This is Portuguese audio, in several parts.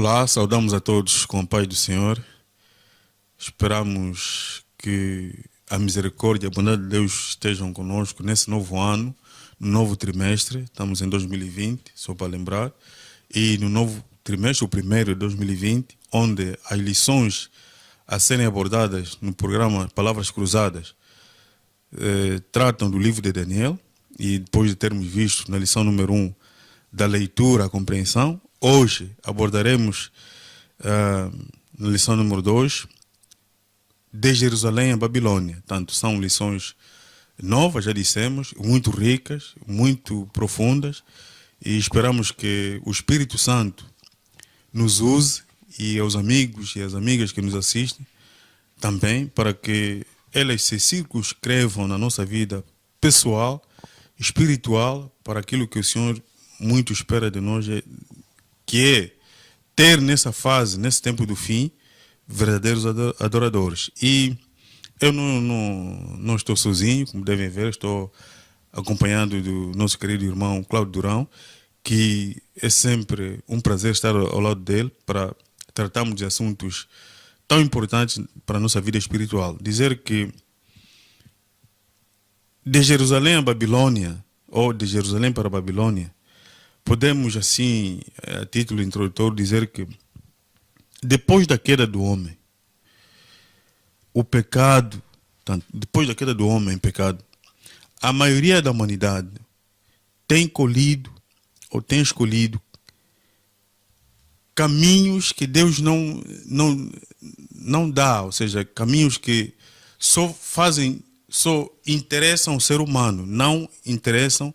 Olá, saudamos a todos com a paz do Senhor. Esperamos que a misericórdia e a bondade de Deus estejam conosco nesse novo ano, no novo trimestre. Estamos em 2020, só para lembrar. E no novo trimestre, o primeiro de 2020, onde as lições a serem abordadas no programa Palavras Cruzadas tratam do livro de Daniel. E depois de termos visto na lição número 1 da leitura à compreensão, hoje abordaremos na lição número 2 de Jerusalém a Babilônia. Tanto são lições novas, já dissemos, muito ricas, muito profundas, e esperamos que o Espírito Santo nos use, e aos amigos e às amigas que nos assistem também, para que elas se circunscrevam na nossa vida pessoal, espiritual, para aquilo que o Senhor muito espera de nós, que é ter nessa fase, nesse tempo do fim, verdadeiros adoradores. E eu não estou sozinho, como devem ver, estou acompanhado do nosso querido irmão Cláudio Durão, que é sempre um prazer estar ao lado dele para tratarmos de assuntos tão importantes para a nossa vida espiritual. Dizer que de Jerusalém a Babilônia, ou de Jerusalém para a Babilônia, podemos, assim, a título introdutório, dizer que depois da queda do homem, o pecado, depois da queda do homem em pecado, a maioria da humanidade tem colhido ou tem escolhido caminhos que Deus não dá, ou seja, caminhos que só interessam o ser humano, não interessam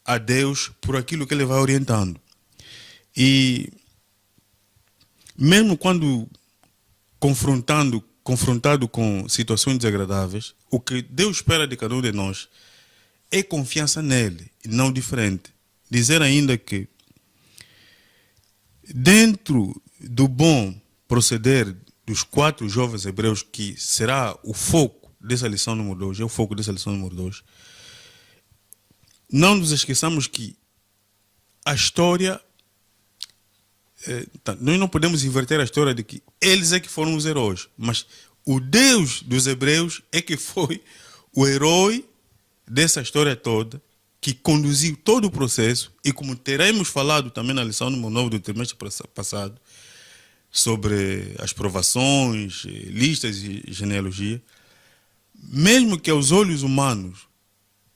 a Deus por aquilo que ele vai orientando. E mesmo quando confrontado com situações desagradáveis, o que Deus espera de cada um de nós é confiança nele, e não diferente. Dizer ainda que dentro do bom proceder dos 4 jovens hebreus, que será o foco dessa lição número 2, é o foco dessa lição número 2, não nos esqueçamos que a história, nós não podemos inverter a história de que eles é que foram os heróis, mas o Deus dos hebreus é que foi o herói dessa história toda, que conduziu todo o processo. E como teremos falado também na lição número 9 do trimestre passado, sobre as provações, listas e genealogia, mesmo que aos olhos humanos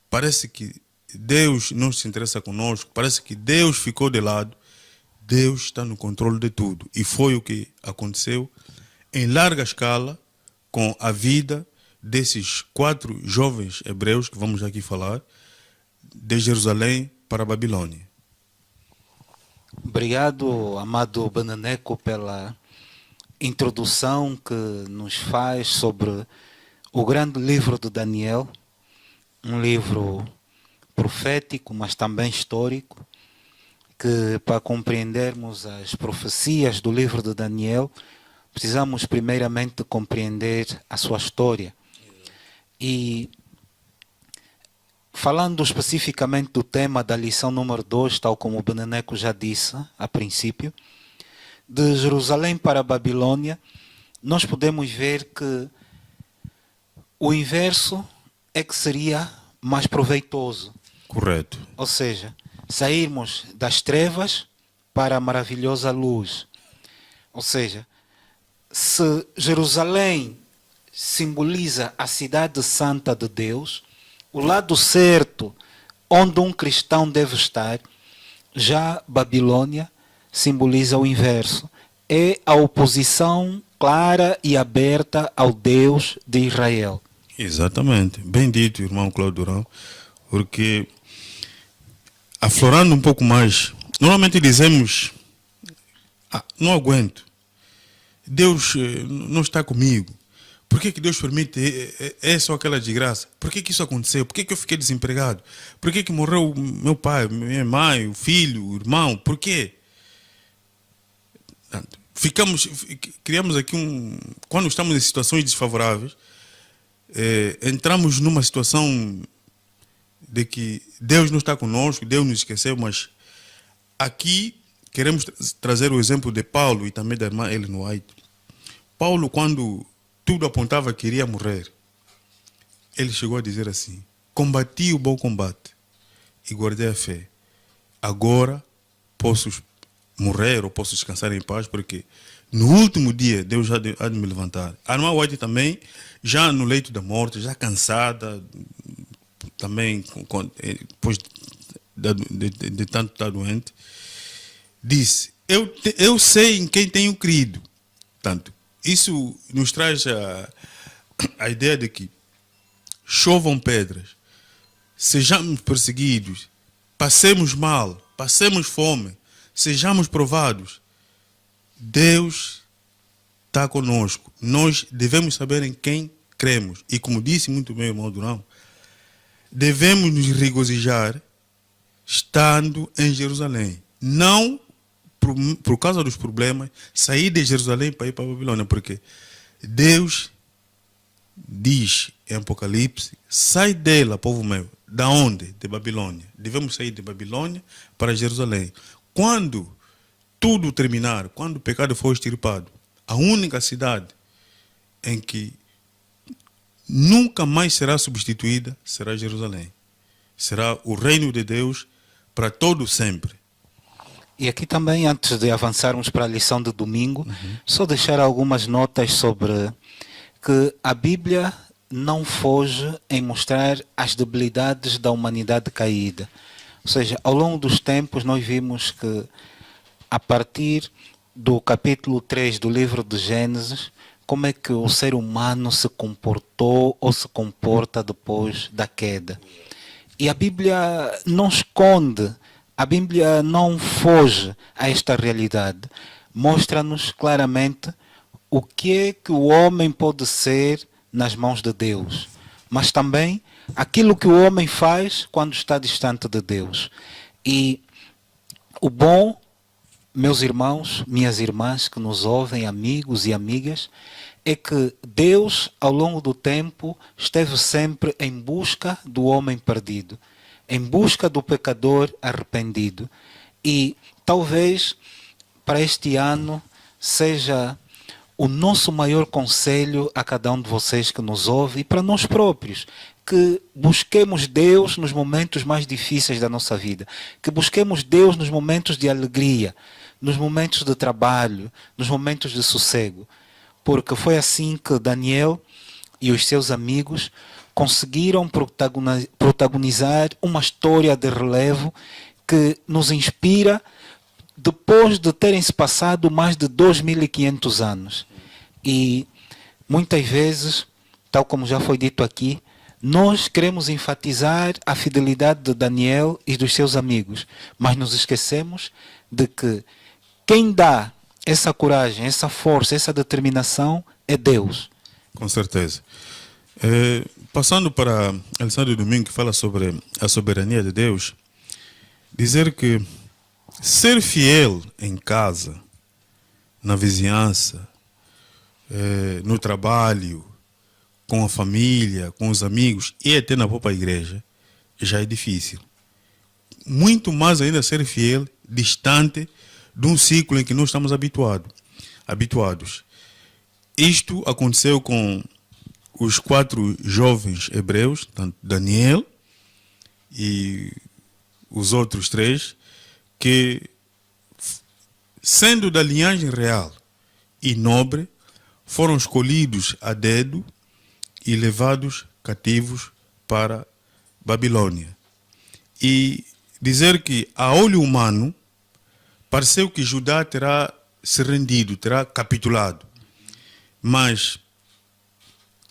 parece que Deus não se interessa conosco, parece que Deus ficou de lado, Deus está no controle de tudo. E foi o que aconteceu em larga escala com a vida desses 4 jovens hebreus que vamos aqui falar, de Jerusalém para a Babilônia. Obrigado, amado Bananeco, pela introdução que nos faz sobre o grande livro de Daniel, um livro profético, mas também histórico, que para compreendermos as profecias do livro de Daniel, precisamos primeiramente compreender a sua história. E falando especificamente do tema da lição número 2, tal como o Beneneco já disse a princípio, de Jerusalém para a Babilônia, nós podemos ver que o inverso é que seria mais proveitoso. Correto. Ou seja, sairmos das trevas para a maravilhosa luz. Ou seja, se Jerusalém simboliza a cidade santa de Deus, o lado certo onde um cristão deve estar, já Babilônia simboliza o inverso. É a oposição clara e aberta ao Deus de Israel. Exatamente. Bem dito, irmão Cláudio Durão, porque aflorando um pouco mais, normalmente dizemos, não aguento, Deus não está comigo. Por que Deus permite essa ou aquela desgraça? Por que isso aconteceu? Por que eu fiquei desempregado? Por que morreu meu pai, minha mãe, o filho, o irmão? Por quê? Criamos aqui quando estamos em situações desfavoráveis, entramos numa situação de que Deus não está conosco, Deus nos esqueceu, mas aqui queremos trazer o exemplo de Paulo e também da irmã Ellen White. Paulo, quando tudo apontava que iria morrer, ele chegou a dizer assim: combati o bom combate e guardei a fé. Agora posso morrer ou posso descansar em paz, porque no último dia Deus há de me levantar. A irmã White também, já no leito da morte, já cansada, também depois de tanto estar doente, disse: eu sei em quem tenho crido. Tanto, isso nos traz a ideia de que chovam pedras, sejamos perseguidos, passemos mal, passemos fome, sejamos provados, Deus está conosco. Nós devemos saber em quem cremos. E como disse muito bem o irmão Durão, devemos nos regozijar estando em Jerusalém. Não por causa dos problemas, sair de Jerusalém para ir para a Babilônia, porque Deus diz em Apocalipse: sai dela, povo meu. Da onde? De Babilônia. Devemos sair de Babilônia para Jerusalém. Quando tudo terminar, quando o pecado for extirpado, a única cidade em que nunca mais será substituída será Jerusalém. Será o reino de Deus para todo sempre. E aqui também, antes de avançarmos para a lição de domingo, só deixar algumas notas sobre que a Bíblia não foge em mostrar as debilidades da humanidade caída. Ou seja, ao longo dos tempos nós vimos que a partir do capítulo 3 do livro de Gênesis, como é que o ser humano se comportou ou se comporta depois da queda. E a Bíblia não esconde, a Bíblia não foge a esta realidade. Mostra-nos claramente o que é que o homem pode ser nas mãos de Deus, mas também aquilo que o homem faz quando está distante de Deus. E o bom, meus irmãos, minhas irmãs que nos ouvem, amigos e amigas, é que Deus, ao longo do tempo, esteve sempre em busca do homem perdido, em busca do pecador arrependido. E talvez para este ano seja o nosso maior conselho a cada um de vocês que nos ouve e para nós próprios, que busquemos Deus nos momentos mais difíceis da nossa vida, que busquemos Deus nos momentos de alegria, nos momentos de trabalho, nos momentos de sossego, porque foi assim que Daniel e os seus amigos conseguiram protagonizar uma história de relevo que nos inspira depois de terem se passado mais de 2.500 anos. E muitas vezes, tal como já foi dito aqui, nós queremos enfatizar a fidelidade de Daniel e dos seus amigos, mas nos esquecemos de que quem dá essa coragem, essa força, essa determinação é Deus. Com certeza. Passando para a lição de domingo, que fala sobre a soberania de Deus, dizer que ser fiel em casa, na vizinhança, no trabalho, com a família, com os amigos e até na própria igreja, já é difícil. Muito mais ainda ser fiel, distante de um ciclo em que nós estamos habituados. Isto aconteceu com os 4 jovens hebreus, tanto Daniel e os outros 3, que, sendo da linhagem real e nobre, foram escolhidos a dedo e levados cativos para Babilônia. E dizer que, a olho humano, pareceu que Judá terá se rendido, terá capitulado. Mas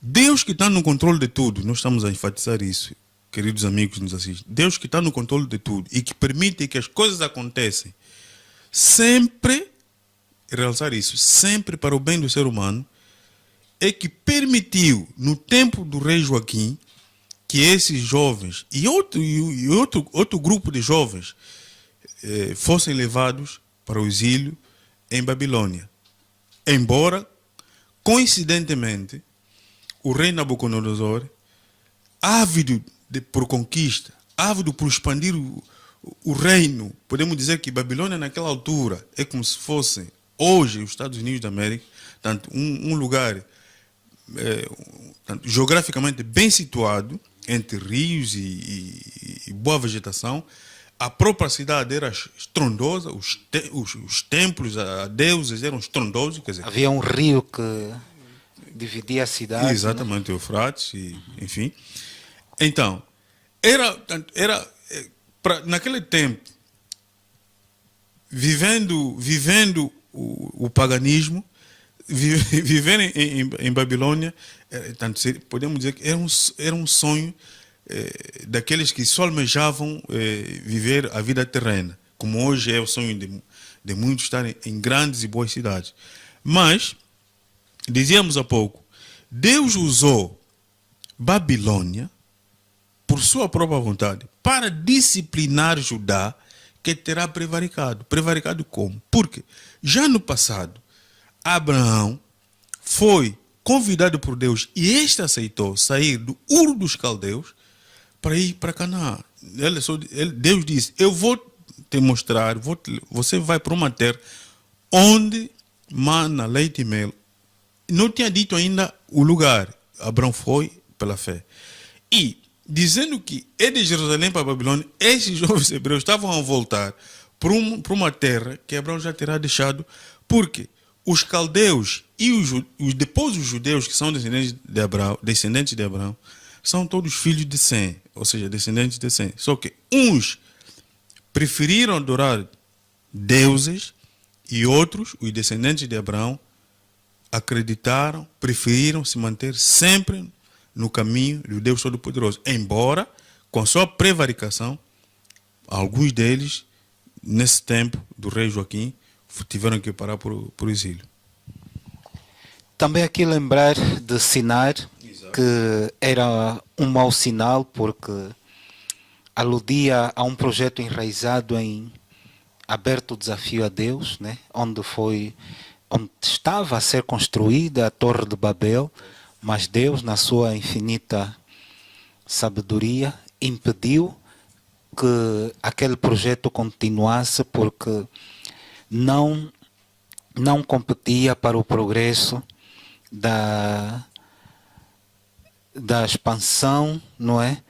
Deus que está no controle de tudo, nós estamos a enfatizar isso, queridos amigos que nos assistem, Deus que está no controle de tudo e que permite que as coisas aconteçam, sempre, realçar isso, sempre para o bem do ser humano, é que permitiu, no tempo do rei Joaquim, que esses jovens e outro grupo de jovens fossem levados para o exílio em Babilônia. Embora, coincidentemente, o rei Nabucodonosor, ávido por conquista, ávido por expandir o reino, podemos dizer que Babilônia naquela altura é como se fosse hoje os Estados Unidos da América, tanto um lugar geograficamente bem situado, entre rios e boa vegetação. A própria cidade era estrondosa, os templos a deuses eram estrondosos. Quer dizer, Havia um rio que dividia a cidade. exatamente, o Eufrates, enfim. Então, naquele tempo, vivendo o paganismo, viver em Babilônia, podemos dizer que era um sonho daqueles que só almejavam viver a vida terrena, como hoje é o sonho de muitos estarem em grandes e boas cidades. Mas, dizíamos há pouco, Deus usou Babilônia por sua própria vontade para disciplinar Judá, que terá prevaricado. Prevaricado como? Porque já no passado, Abraão foi convidado por Deus e este aceitou sair do Ur dos Caldeus para ir para Canaã. Deus disse: eu vou te mostrar, você vai para uma terra onde mana leite e mel. Não tinha dito ainda o lugar. Abraão foi pela fé. E dizendo que é de Jerusalém para a Babilônia, esses jovens hebreus estavam a voltar para uma terra que Abraão já terá deixado, porque os caldeus e depois os judeus, que são descendentes de Abraão, são todos filhos de Sem, ou seja, descendentes de Sem. Só que uns preferiram adorar deuses e outros, os descendentes de Abraão, preferiram se manter sempre no caminho do Deus Todo-Poderoso. Embora, com sua prevaricação, alguns deles, nesse tempo do rei Joaquim, tiveram que parar por exílio. Também aqui lembrar de Sinar, que era um mau sinal, porque aludia a um projeto enraizado em aberto desafio a Deus, né? onde estava a ser construída a Torre de Babel, mas Deus, na sua infinita sabedoria, impediu que aquele projeto continuasse, porque não competia para o progresso da expansão, não é,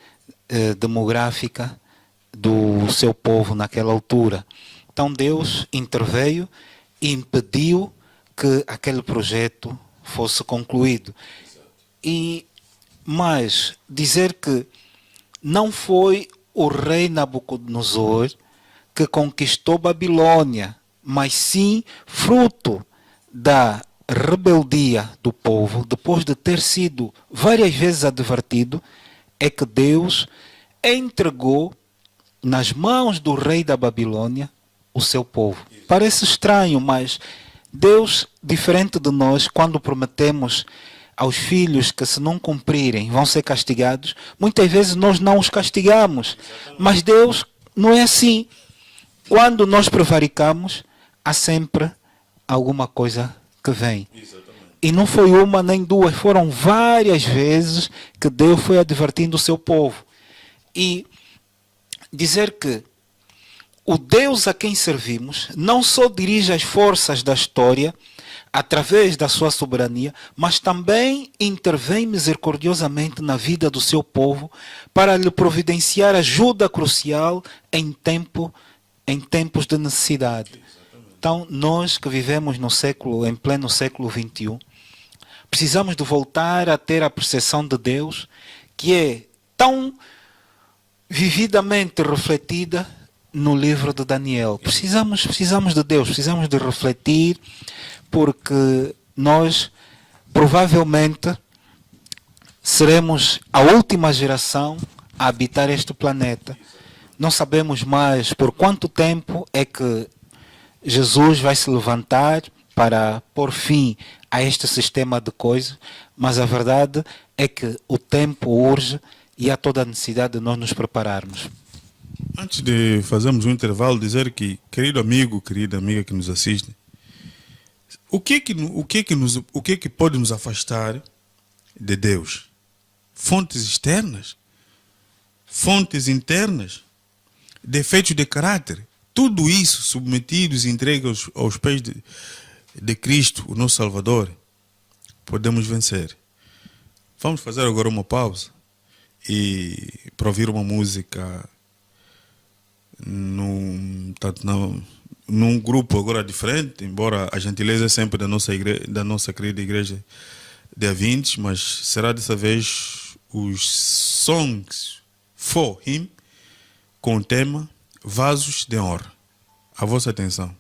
demográfica do seu povo naquela altura. Então Deus interveio e impediu que aquele projeto fosse concluído. Mas dizer que não foi o rei Nabucodonosor que conquistou Babilônia, mas sim fruto da rebeldia do povo, depois de ter sido várias vezes advertido, é que Deus entregou nas mãos do rei da Babilônia o seu povo. Parece estranho, mas Deus, diferente de nós, quando prometemos aos filhos que se não cumprirem vão ser castigados, muitas vezes nós não os castigamos. Mas Deus não é assim. Quando nós prevaricamos, há sempre alguma coisa que vem. E não foi uma nem duas, foram várias vezes que Deus foi advertindo o seu povo. E dizer que o Deus a quem servimos não só dirige as forças da história através da sua soberania, mas também intervém misericordiosamente na vida do seu povo para lhe providenciar ajuda crucial em tempos de necessidade. Então, nós que vivemos em pleno século XXI, precisamos de voltar a ter a percepção de Deus, que é tão vividamente refletida no livro de Daniel. Precisamos de Deus, precisamos de refletir, porque nós provavelmente seremos a última geração a habitar este planeta. Não sabemos mais por quanto tempo é que Jesus vai se levantar para pôr fim a este sistema de coisas, mas a verdade é que o tempo urge e há toda a necessidade de nós nos prepararmos. Antes de fazermos um intervalo, dizer que, querido amigo, querida amiga que nos assiste, o que é que pode nos afastar de Deus? Fontes externas? Fontes internas? defeitos de caráter. Tudo isso submetidos e entregues aos pés de Cristo, o nosso Salvador, podemos vencer. Vamos fazer agora uma pausa e para ouvir uma música num grupo agora diferente, embora a gentileza é sempre da nossa querida igreja de Avintes, mas será dessa vez os Songs for Him com o tema Vasos de Honra. A vossa atenção.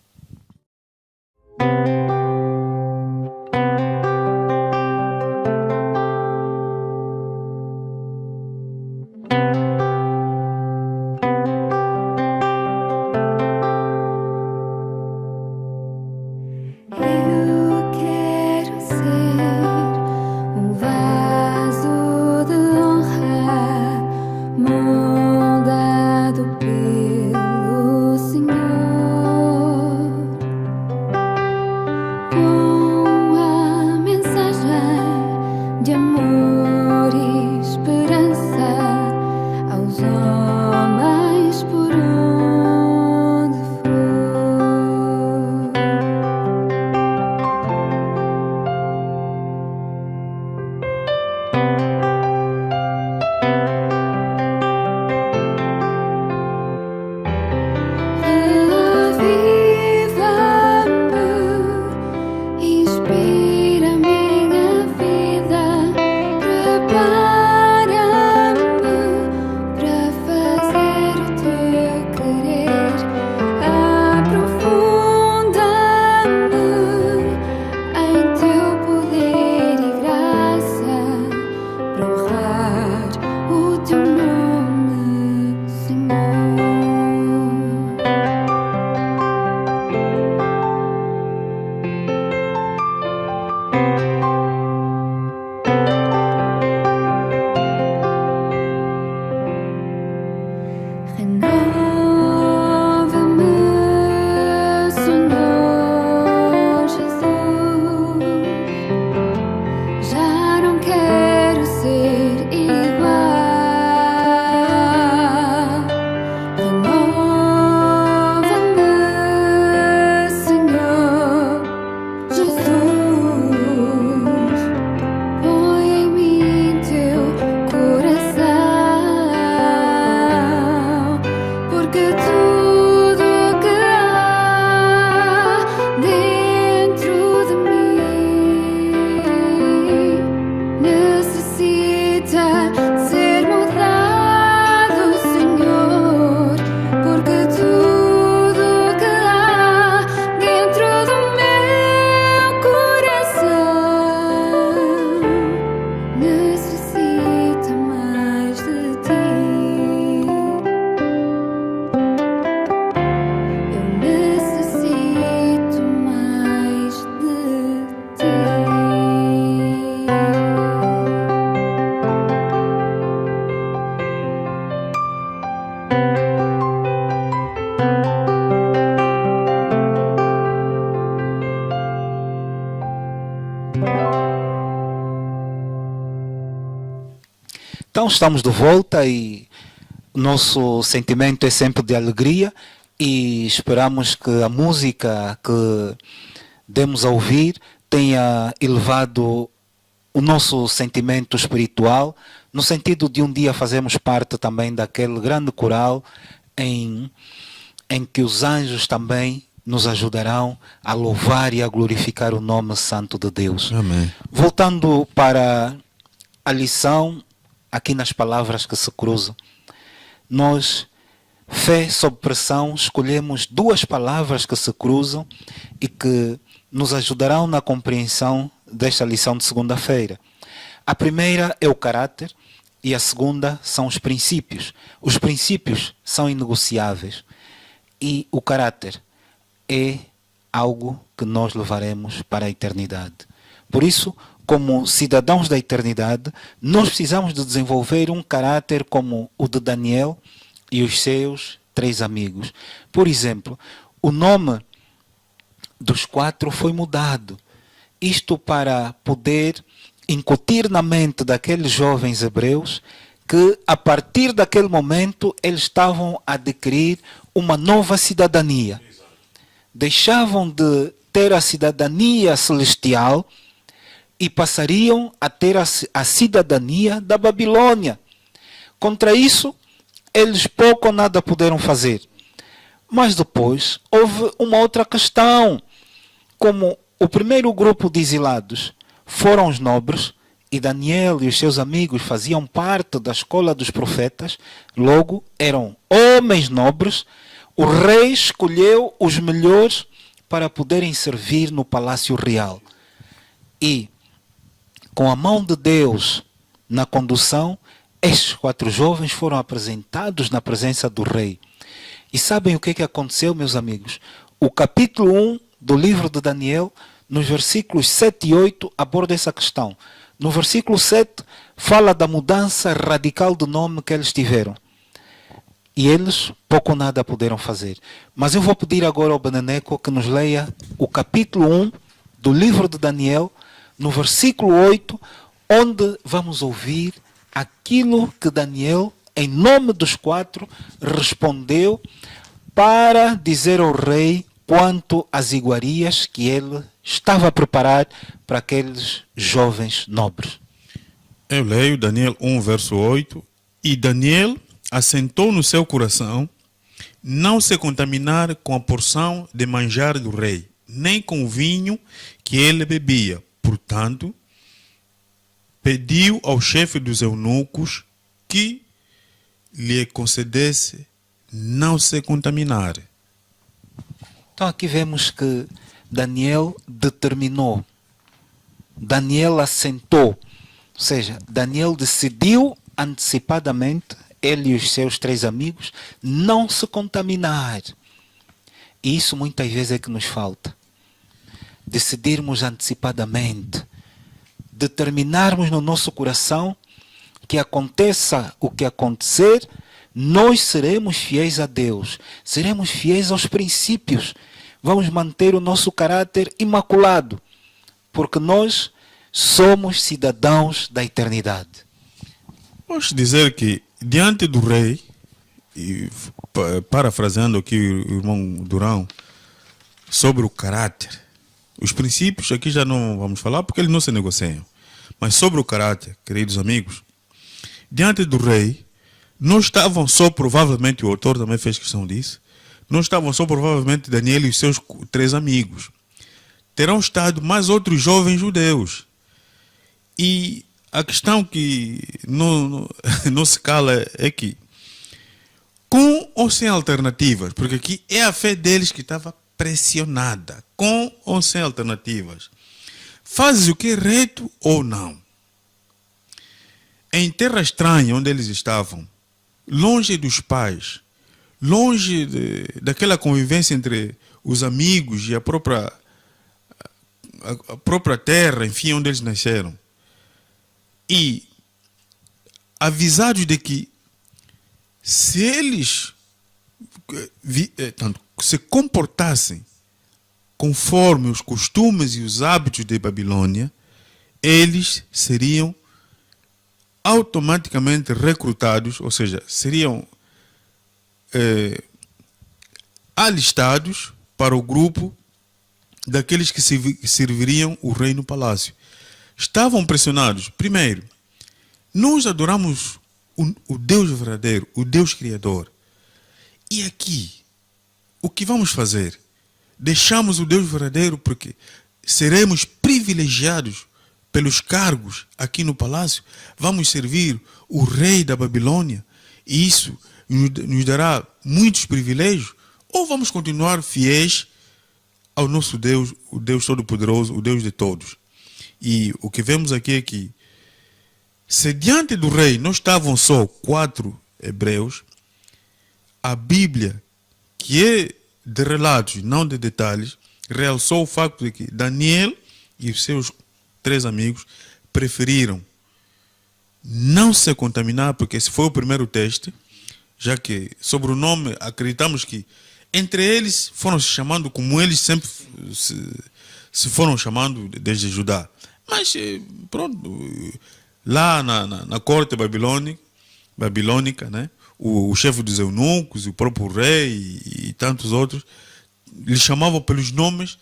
Então estamos de volta e o nosso sentimento é sempre de alegria e esperamos que a música que demos a ouvir tenha elevado o nosso sentimento espiritual, no sentido de um dia fazermos parte também daquele grande coral em que os anjos também nos ajudarão a louvar e a glorificar o nome santo de Deus. Amém. Voltando para a lição, aqui nas palavras que se cruzam, nós, fé sob pressão, escolhemos duas palavras que se cruzam e que nos ajudarão na compreensão desta lição de segunda-feira. A primeira é o caráter e a segunda são os princípios. Os princípios são inegociáveis e o caráter é algo que nós levaremos para a eternidade. Por isso, como cidadãos da eternidade, nós precisamos de desenvolver um caráter como o de Daniel e os seus 3 amigos. Por exemplo, o nome dos 4 foi mudado. Isto para poder incutir na mente daqueles jovens hebreus que a partir daquele momento eles estavam a adquirir uma nova cidadania. Deixavam de ter a cidadania celestial e passariam a ter a cidadania da Babilônia. Contra isso, eles pouco ou nada puderam fazer. Mas depois houve uma outra questão. Como o primeiro grupo de exilados foram os nobres, e Daniel e os seus amigos faziam parte da escola dos profetas, logo eram homens nobres, o rei escolheu os melhores para poderem servir no palácio real. E, com a mão de Deus na condução, estes 4 jovens foram apresentados na presença do rei. E sabem o que aconteceu, meus amigos? O capítulo 1 do livro de Daniel, nos versículos 7 e 8, aborda essa questão. No versículo 7, fala da mudança radical de nome que eles tiveram. E eles pouco ou nada puderam fazer. Mas eu vou pedir agora ao Beneneco que nos leia o capítulo 1 do livro de Daniel, no versículo 8, onde vamos ouvir aquilo que Daniel, em nome dos 4, respondeu para dizer ao rei quanto às iguarias que ele estava a preparar para aqueles jovens nobres. Eu leio Daniel 1, verso 8. E Daniel assentou no seu coração não se contaminar com a porção de manjar do rei, nem com o vinho que ele bebia. Portanto, pediu ao chefe dos eunucos que lhe concedesse não se contaminar. Então aqui vemos que Daniel determinou, Daniel assentou, ou seja, Daniel decidiu antecipadamente, ele e os seus 3 amigos, não se contaminar. E isso muitas vezes é que nos falta. Decidirmos antecipadamente, determinarmos no nosso coração que aconteça o que acontecer, nós seremos fiéis a Deus, seremos fiéis aos princípios, vamos manter o nosso caráter imaculado, porque nós somos cidadãos da eternidade. Posso dizer que diante do rei, e parafraseando aqui o irmão Durão, sobre o caráter, os princípios aqui já não vamos falar porque eles não se negociam, mas sobre o caráter, queridos amigos, diante do rei, não estavam só, provavelmente, o autor também fez questão disso, não estavam só, provavelmente, Daniel e os seus 3 amigos. Terão estado mais outros jovens judeus. E a questão que não se cala é que, com ou sem alternativas, porque aqui é a fé deles que estava pressionada, com ou sem alternativas, fazes o que é reto ou não. Em terra estranha onde eles estavam, longe dos pais, longe daquela convivência entre os amigos e a própria terra, enfim, onde eles nasceram. E avisados de que se eles se comportassem conforme os costumes e os hábitos de Babilônia, eles seriam automaticamente recrutados, ou seja, seriam alistados para o grupo daqueles que serviriam o rei no palácio. Estavam pressionados. Primeiro, nós adoramos o Deus verdadeiro, o Deus Criador. E aqui, o que vamos fazer? Deixamos o Deus verdadeiro porque seremos privilegiados pelos cargos aqui no palácio, vamos servir o rei da Babilônia e isso nos dará muitos privilégios, ou vamos continuar fiéis ao nosso Deus, o Deus Todo-Poderoso, o Deus de todos. E o que vemos aqui é que, se diante do rei não estavam só 4 hebreus, a Bíblia, que é de relatos, não de detalhes, realçou o facto de que Daniel e os seus 3 amigos preferiram não se contaminar, porque esse foi o primeiro teste, já que sobre o nome acreditamos que entre eles foram se chamando como eles sempre se foram chamando desde Judá. Mas pronto, lá na corte babilônica, babilônica, né? O chefe dos eunucos, o próprio rei e tantos outros, lhe chamavam pelos nomes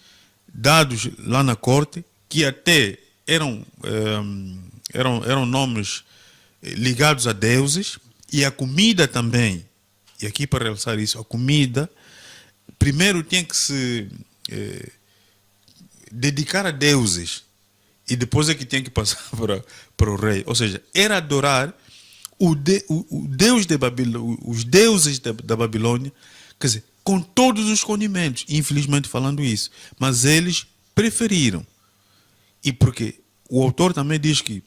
dados lá na corte, que até eram nomes ligados a deuses, e a comida também. E aqui para realçar isso, a comida primeiro tinha que se dedicar a deuses e depois é que tinha que passar para o rei. Ou seja, era adorar o Deus de Babilônia, os deuses da Babilônia, quer dizer, com todos os condimentos, infelizmente falando isso. Mas eles preferiram. E porque o autor também diz que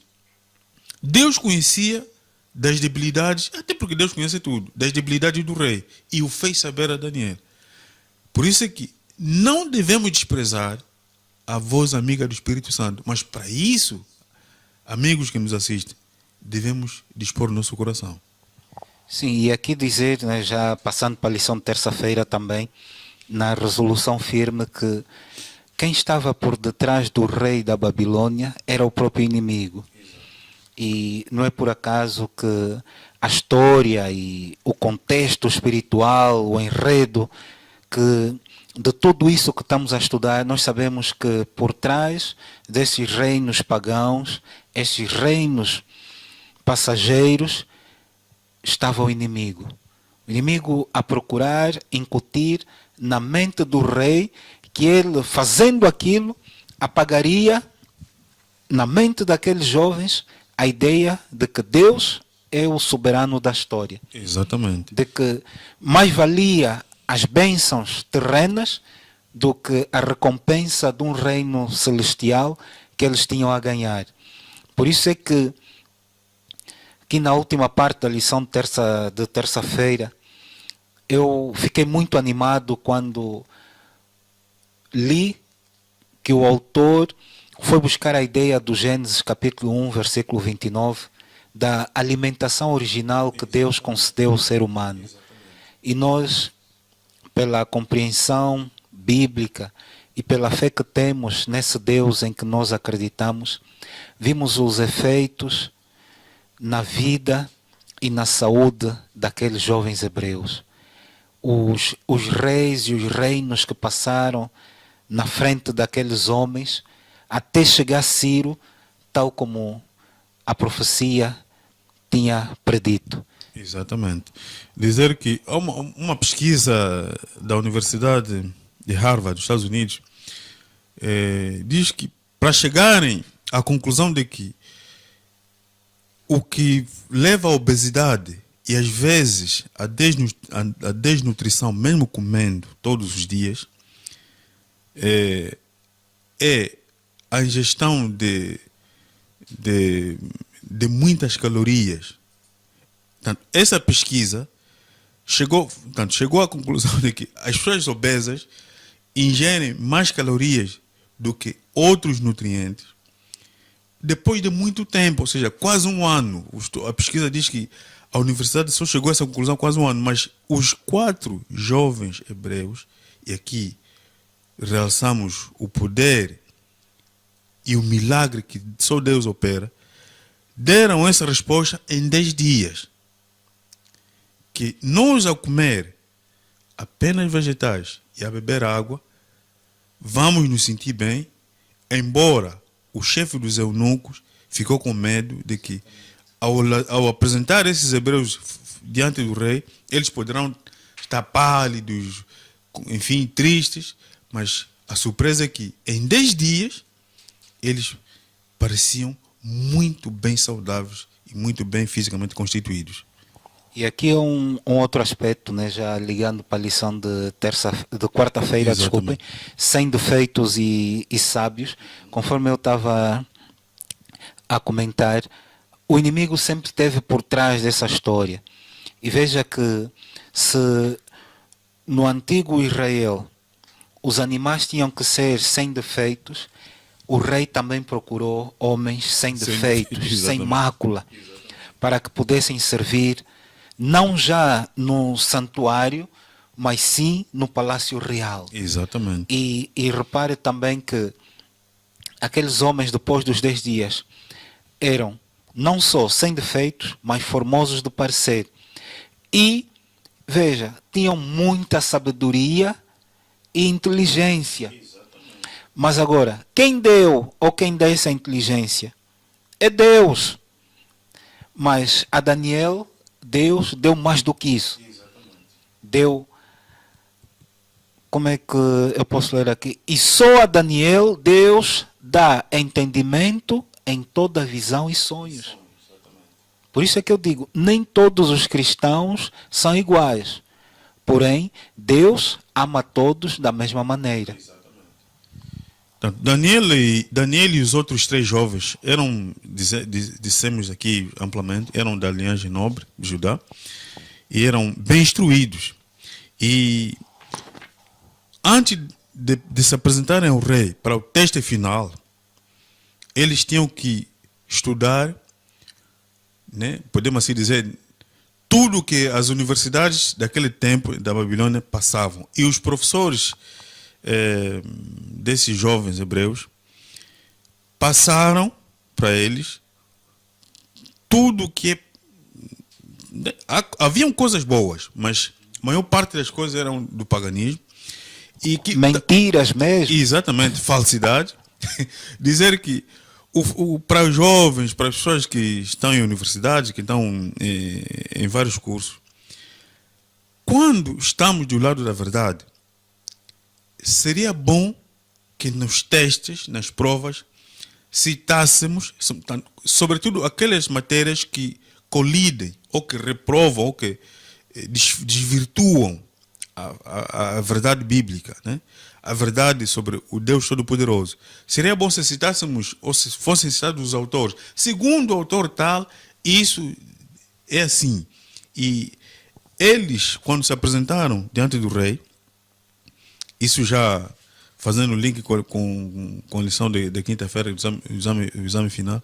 Deus conhecia das debilidades, até porque Deus conhece tudo, das debilidades do rei, e o fez saber a Daniel. Por isso é que não devemos desprezar a voz amiga do Espírito Santo, mas para isso, amigos que nos assistem, devemos dispor o nosso coração. Sim, e aqui dizer, né, já passando para a lição de terça-feira também, na resolução firme, que quem estava por detrás do rei da Babilônia era o próprio inimigo. E não é por acaso que a história e o contexto espiritual, o enredo, que de tudo isso que estamos a estudar, nós sabemos que por trás desses reinos pagãos, esses reinos passageiros, estava o inimigo. O inimigo a procurar incutir na mente do rei que ele, fazendo aquilo, apagaria na mente daqueles jovens a ideia de que Deus é o soberano da história. Exatamente. De que mais valia as bênçãos terrenas do que a recompensa de um reino celestial que eles tinham a ganhar. Por isso é que aqui na última parte da lição de terça-feira, eu fiquei muito animado quando li que o autor foi buscar a ideia do Gênesis capítulo 1, versículo 29, da alimentação original que Deus concedeu ao ser humano. E nós, pela compreensão bíblica e pela fé que temos nesse Deus em que nós acreditamos, vimos os efeitos na vida e na saúde daqueles jovens hebreus. Os reis e os reinos que passaram na frente daqueles homens, até chegar Ciro, tal como a profecia tinha predito. Exatamente. Dizer que há uma pesquisa da Universidade de Harvard, dos Estados Unidos, diz que para chegarem à conclusão de que o que leva à obesidade e às vezes a desnutrição, mesmo comendo todos os dias, é a ingestão de muitas calorias. Portanto, essa pesquisa chegou à conclusão de que as pessoas obesas ingerem mais calorias do que outros nutrientes depois de muito tempo, ou seja, quase um ano. A pesquisa diz que a universidade só chegou a essa conclusão há quase um ano, mas os 4 jovens hebreus, e aqui realçamos o poder e o milagre que só Deus opera, deram essa resposta em 10 dias. Que nós, ao comer apenas vegetais e a beber água, vamos nos sentir bem, embora o chefe dos eunucos ficou com medo de que, ao apresentar esses hebreus diante do rei, eles poderão estar pálidos, enfim, tristes, mas a surpresa é que em 10 dias eles pareciam muito bem saudáveis e muito bem fisicamente constituídos. E aqui é um outro aspecto, né, já ligando para a lição de quarta-feira, desculpem, sem defeitos e sábios. Conforme eu estava a comentar, o inimigo sempre esteve por trás dessa história. E veja que se no antigo Israel os animais tinham que ser sem defeitos, o rei também procurou homens sem defeitos, sem mácula, para que pudessem servir não já no santuário, mas sim no palácio real. Exatamente. E repare também que aqueles homens, depois dos 10 dias, eram não só sem defeitos, mas formosos de parecer. E, veja, tinham muita sabedoria e inteligência. Mas agora, quem deu ou quem dá essa inteligência? É Deus. Mas a Daniel, Deus deu mais do que isso. Deu, como é que eu posso ler aqui? E só a Daniel, Deus dá entendimento em toda visão e sonhos. Por isso é que eu digo, nem todos os cristãos são iguais. Porém, Deus ama todos da mesma maneira. Portanto, Daniel e os outros 3 jovens eram, dissemos aqui amplamente, eram da linhagem nobre de Judá e eram bem instruídos. E antes de se apresentarem ao rei para o teste final, eles tinham que estudar, né, podemos assim dizer, tudo que as universidades daquele tempo da Babilônia passavam. E os professores desses jovens hebreus passaram para eles tudo que haviam coisas boas, mas a maior parte das coisas eram do paganismo e que mentiras mesmo. Exatamente, falsidade. Dizer que para os jovens, para as pessoas que estão em universidade, que estão em vários cursos, quando estamos do lado da verdade, seria bom que nos testes, nas provas, citássemos, sobretudo, aquelas matérias que colidem, ou que reprovam, ou que desvirtuam a verdade bíblica, né? A verdade sobre o Deus Todo-Poderoso. Seria bom se citássemos, ou se fossem citados os autores. Segundo o autor tal, isso é assim. E eles, quando se apresentaram diante do rei, isso já fazendo link com a lição de quinta-feira, o exame final,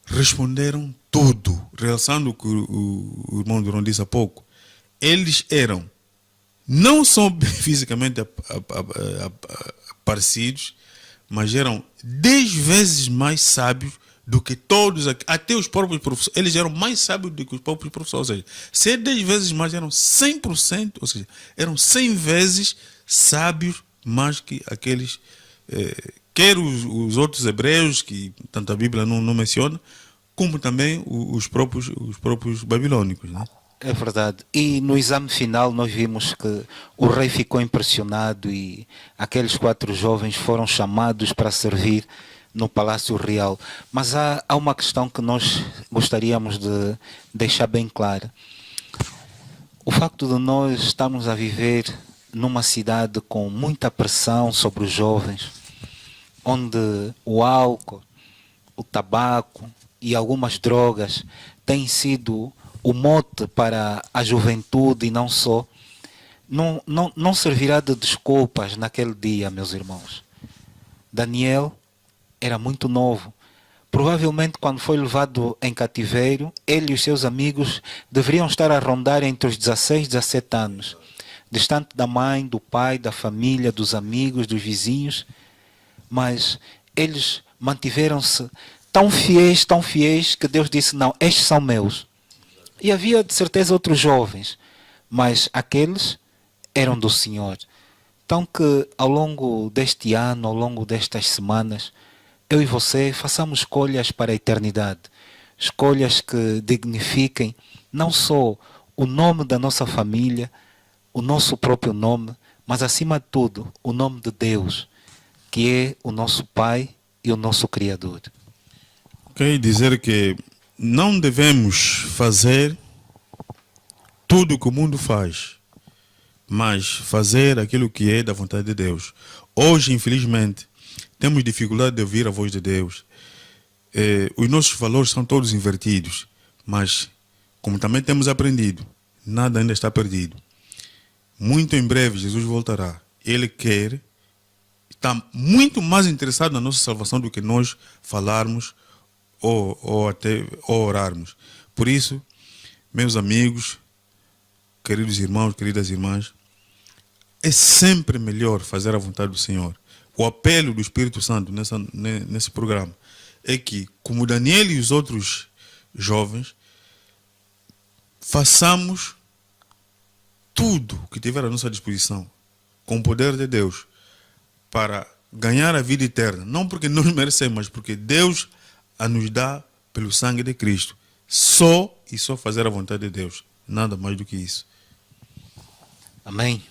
responderam tudo, realçando o que o irmão Durão disse há pouco. Eles eram não só fisicamente parecidos, mas eram 10 vezes mais sábios do que todos, até os próprios professores. Eles eram mais sábios do que os próprios professores. Ou seja, se é 10 vezes mais, eram 100%, ou seja, eram 100 vezes sábios mais que aqueles, quer os outros hebreus, que tanto a Bíblia não menciona, como também os próprios babilônicos, né? É verdade. E no exame final nós vimos que o rei ficou impressionado e aqueles 4 jovens foram chamados para servir no Palácio Real. Mas há uma questão que nós gostaríamos de deixar bem clara. O facto de nós estarmos a viver numa cidade com muita pressão sobre os jovens, onde o álcool, o tabaco e algumas drogas têm sido o mote para a juventude e não só, não servirá de desculpas naquele dia, meus irmãos. Daniel era muito novo. Provavelmente, quando foi levado em cativeiro, ele e os seus amigos deveriam estar a rondar entre os 16 e 17 anos, distante da mãe, do pai, da família, dos amigos, dos vizinhos, mas eles mantiveram-se tão fiéis, que Deus disse, não, estes são meus. E havia de certeza outros jovens, mas aqueles eram do Senhor. Então que ao longo deste ano, ao longo destas semanas, eu e você façamos escolhas para a eternidade. Escolhas que dignifiquem não só o nome da nossa família, o nosso próprio nome, mas acima de tudo o nome de Deus, que é o nosso Pai e o nosso Criador. Quer dizer que não devemos fazer tudo o que o mundo faz, mas fazer aquilo que é da vontade de Deus. Hoje, infelizmente, temos dificuldade de ouvir a voz de Deus. Os nossos valores são todos invertidos, mas, como também temos aprendido, nada ainda está perdido. Muito em breve Jesus voltará. Ele está muito mais interessado na nossa salvação do que nós falarmos ou até orarmos. Por isso, meus amigos, queridos irmãos, queridas irmãs, é sempre melhor fazer a vontade do Senhor. O apelo do Espírito Santo nesse programa é que, como Daniel e os outros jovens, façamos tudo o que tiver à nossa disposição, com o poder de Deus, para ganhar a vida eterna. Não porque nós merecemos, mas porque Deus a nos dá pelo sangue de Cristo. Só e só fazer a vontade de Deus. Nada mais do que isso. Amém.